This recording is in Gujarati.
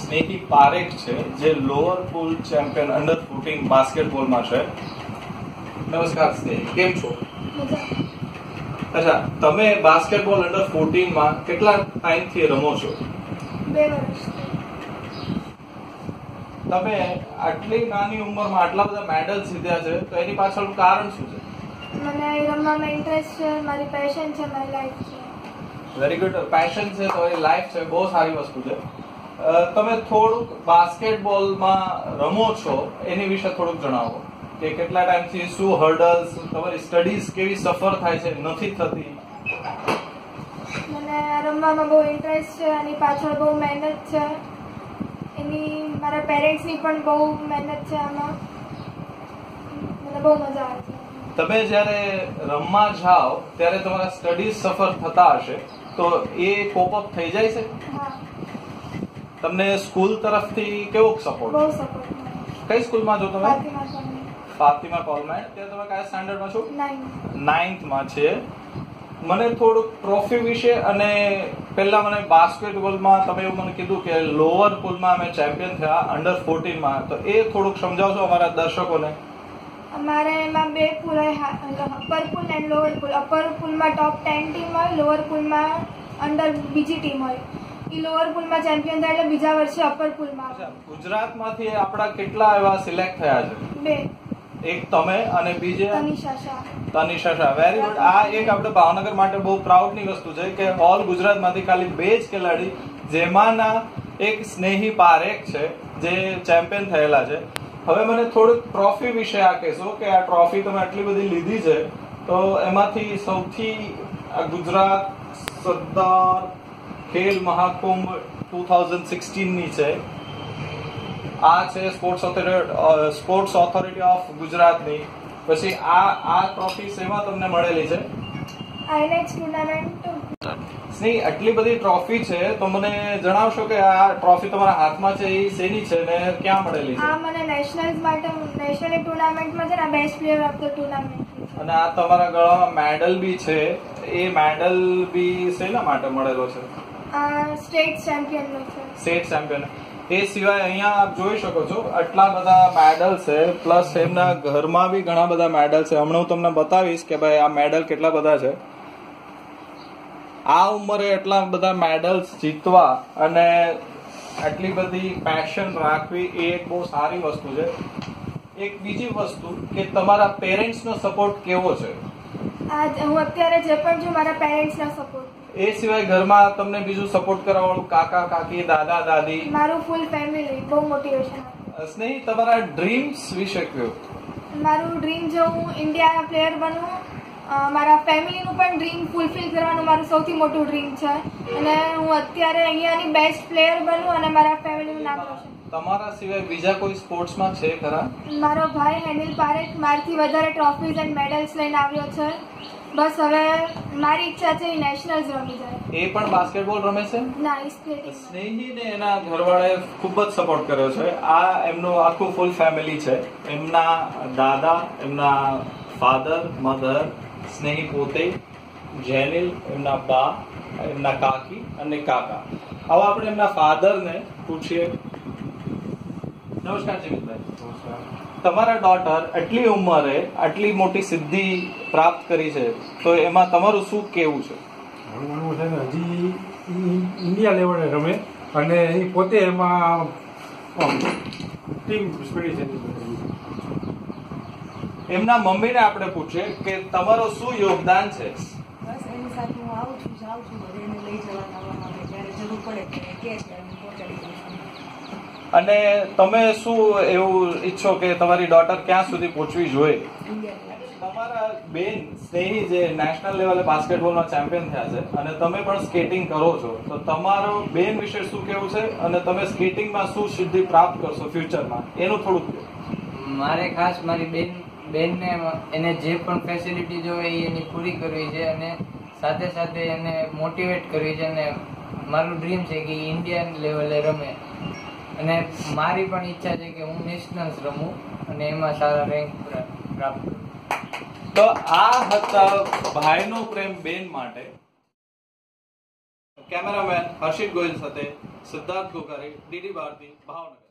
સ્નેહી પારેખ છે, જે લોઅર પુલ ચેમ્પિયન અંડર 14 બાસ્કેટબોલમાં છે. નમસ્કાર સ્નેહી, કેમ છો? અચ્છા, તમે બાસ્કેટબોલ અંડર 14 માં કેટલા ટાઈમથી રમો છો? 2 વર્ષ. તમે આટલી નાની ઉંમરમાં આટલા બધા મેડલ જીત્યા છે, તો એની પાછળનું કારણ શું છે? મને રમવામાં ઇન્ટરેસ્ટ છે, મારી પેશન છે, મારી લાઈફ છે. Very good. પેશન છે, તમારી લાઈફ છે, બહુ સારી વસ્તુ છે. તમે થોડુંક બાસ્કેટબોલમાં રમો છો એની વિશે થોડુંક જણાવો કે કેટલા ટાઈમથી, શું હર્ડલ્સ, તમારી સ્ટડીઝ કેવી સફર થાય છે, નથી થતી? મને રમવામાં બહુ ઇન્ટરેસ્ટ છે, એની પાછળ બહુ મહેનત છે, એની મારા પેરેન્ટ્સની પણ બહુ મહેનત છે આમાં. મને બહુ મજા આવે છે. તમે જ્યારે રમવા જાઓ ત્યારે તમારા સ્ટડીઝ સફર થતા હશે, તો એ કોપ અપ થઈ જાય છે? હા. તમને સ્કૂલ તરફથી કેવો સપોર્ટ? બહુ સપોર્ટ. કઈ સ્કૂલમાં છો તમે? ફાતિમા કોન્વેન્ટ. ત્યારે તમે કયા સ્ટાન્ડર્ડમાં છો? 9th માં છે. મને થોડુંક ટ્રોફી વિશે અને પહેલા મને બાસ્કેટબોલમાં તમે એવું મને કીધું કે લોઅર પુલમાં અમે ચેમ્પિયન થયા અંડર 14 માં, તો એ થોડુંક સમજાવશો અમારા દર્શકોને? અમારે એમાં 2 પુલ હોય, upper pool and lower pool. Upper પુલમાં ટોપ 10 ટીમ હોય, લોઅર પુલમાં અંડર બીજી ટીમ હોય. એ લોઅર પુલમાં ચેમ્પિયન થાય એટલે બીજા વર્ષે અપર પુલમાં. ગુજરાતમાંથી આપણા કેટલા એવા સિલેક્ટ થયા છે? 2. એક તમે અને બીજે તનિષા શાહ. તનિષા શાહ. Very good. આ એક આપણે ભાવનગર માટે બહુ પ્રાઉડની વસ્તુ છે કે ઓલ ગુજરાતમાંથી ખાલી 2 જ ખેલાડી, જેમાંના એક સ્નેહી પારેખ છે જે ચેમ્પિયન થયેલા છે. હવે મને થોડુંક ટ્રોફી વિશે આ કહેશો કે આ ટ્રોફી તમે આટલી બધી લીધી છે, તો એમાંથી સૌથી ગુજરાત સરદાર ખેલ મહાકુંભ 2016 ની છે. આ છે સ્પોર્ટ્સ ઓથોરિટી ઓફ ગુજરાતની. પછી આ ટ્રોફી શેમાં તમને મળેલી છે? આઈનેક્સ ટુર્નામેન્ટ. સ્નેહી, આટલી બધી ટ્રોફી છે, તો મને જણાવશો કે આ ટ્રોફી તમારા હાથમાં છે એ શેની છે ને ક્યાં મળેલી છે? આ મને નેશનલ ટુર્નામેન્ટમાં છે ને, best player of the tournament. અને આ તમારા ગળામાં મેડલ બી છે, એ મેડલ બી શેના માટે મળેલો છે? આ સ્ટેટ ચેમ્પિયનનો છે. State champion. એ સિવાય અહીંયા આપ જોઈ શકો છો આટલા બધા મેડલ છે, પ્લસ એમના ઘરમાં બી ઘણા બધા મેડલ છે. હમણાં હું તમને બતાવીશ કે ભાઈ આ મેડલ કેટલા બધા છે. આ ઉંમરે એટલા બધા મેડલ્સ જીતવા અને આટલી બધી પેશન રાખવી એ એક બહુ સારી વસ્તુ છે. એક બીજી વસ્તુ કે તમારા પેરેન્ટ્સનો સપોર્ટ કેવો છે? હું અત્યારે જે પણ છું મારા પેરેન્ટ્સના સપોર્ટ. એ સિવાય ઘરમાં તમને બીજું સપોર્ટ કરવા વાળું કાકા કાકી, દાદા દાદી? મારું ફૂલ ફેમિલી બહુ મોટિવેશન. સ્નેહી, તમારા ડ્રીમ્સ વિશે કહો. મારું ડ્રીમ જો હું ઇન્ડિયાના પ્લેયર બનું, મારા ફેમિલીનું પણ ડ્રીમ ફૂલફિલ કરવાનું મારું સૌથી મોટું ડ્રીમ છે. અને હું અત્યારે અહીંયાની બેસ્ટ પ્લેયર બનું અને મારા ફેમિલીનું નામ રોશન. તમારા સિવાય બીજા કોઈ સ્પોર્ટ્સમાં છે ખરા? મારો ભાઈ હેનિલ પારેખ મારથી વધારે ટ્રોફીઝ એન્ડ મેડલ્સ લઈને આવ્યો છે. બસ હવે મારી ઈચ્છા છે એ નેશનલ્સ રમી જાય. એ પણ બાસ્કેટબોલ રમે છે? ના, સ્કેટિંગ. સ્નેહીને એના ઘરવાળાએ ખૂબ જ સપોર્ટ કર્યો છે. આ એમનું આખું ફૂલ ફેમિલી છે. એમના દાદા, એમના ફાધર, મધર, સ્નેહી પોતે, જેનિલ, એમના બા, એમના કાકી અને કાકા. હવે આપણે એમના ફાધરને પૂછીએ. નમસ્કાર જીમિતભાઈ. તમારા ડોટર આટલી ઉંમરે આટલી મોટી સિદ્ધિ પ્રાપ્ત કરી છે, તો એમાં તમારું શું કેવું છે? હજી ઇન્ડિયા લેવલે રમે અને એ પોતે એમાં ટીમ સ્પિરિટ છે. એમના મમ્મીને આપણે પૂછીએ કે તમારું શું યોગદાન છે? બસ એની સાથે હું આવું છું, જાઉં છું, એને લઈ જવાના આવે, જ્યારે જરૂર પડે ત્યારે કે ત્યારે હું પહોંચાડી દઉં છું. અને તમે શું એવું ઈચ્છો કે તમારી ડોટર ક્યાં સુધી પહોંચવી જોઈએ? તમારા બેન સ્નેહી જે નેશનલ લેવલે બાસ્કેટબોલમાં ચેમ્પિયન થયા છે અને તમે પણ સ્કેટિંગ કરો છો, તો તમારો બેન વિશે શું કેવું છે અને તમે સ્કેટિંગમાં શું સિદ્ધિ પ્રાપ્ત કરશો ફ્યુચરમાં, એનું થોડુંક કહો. મારે ખાસ મારી બેનને એને જે પણ ફેસિલિટી જોઈએ એની પૂરી કરવી છે અને સાથે સાથે એને મોટિવેટ કરવી છે. અને મારું ડ્રીમ છે કે ઇન્ડિયન લેવલે રમે અને મારી પણ ઈચ્છા છે કે હું નેશનલ્સ રમું અને એમાં સારા રેન્ક પ્રાપ્ત કરું. તો આ હતા ભાઈનો પ્રેમ બેન માટે. કેમેરામેન હર્ષિત ગોયલ સાથે સિદ્ધાર્થ ગોકારી, ડીડી ભારતી, ભાવનગર.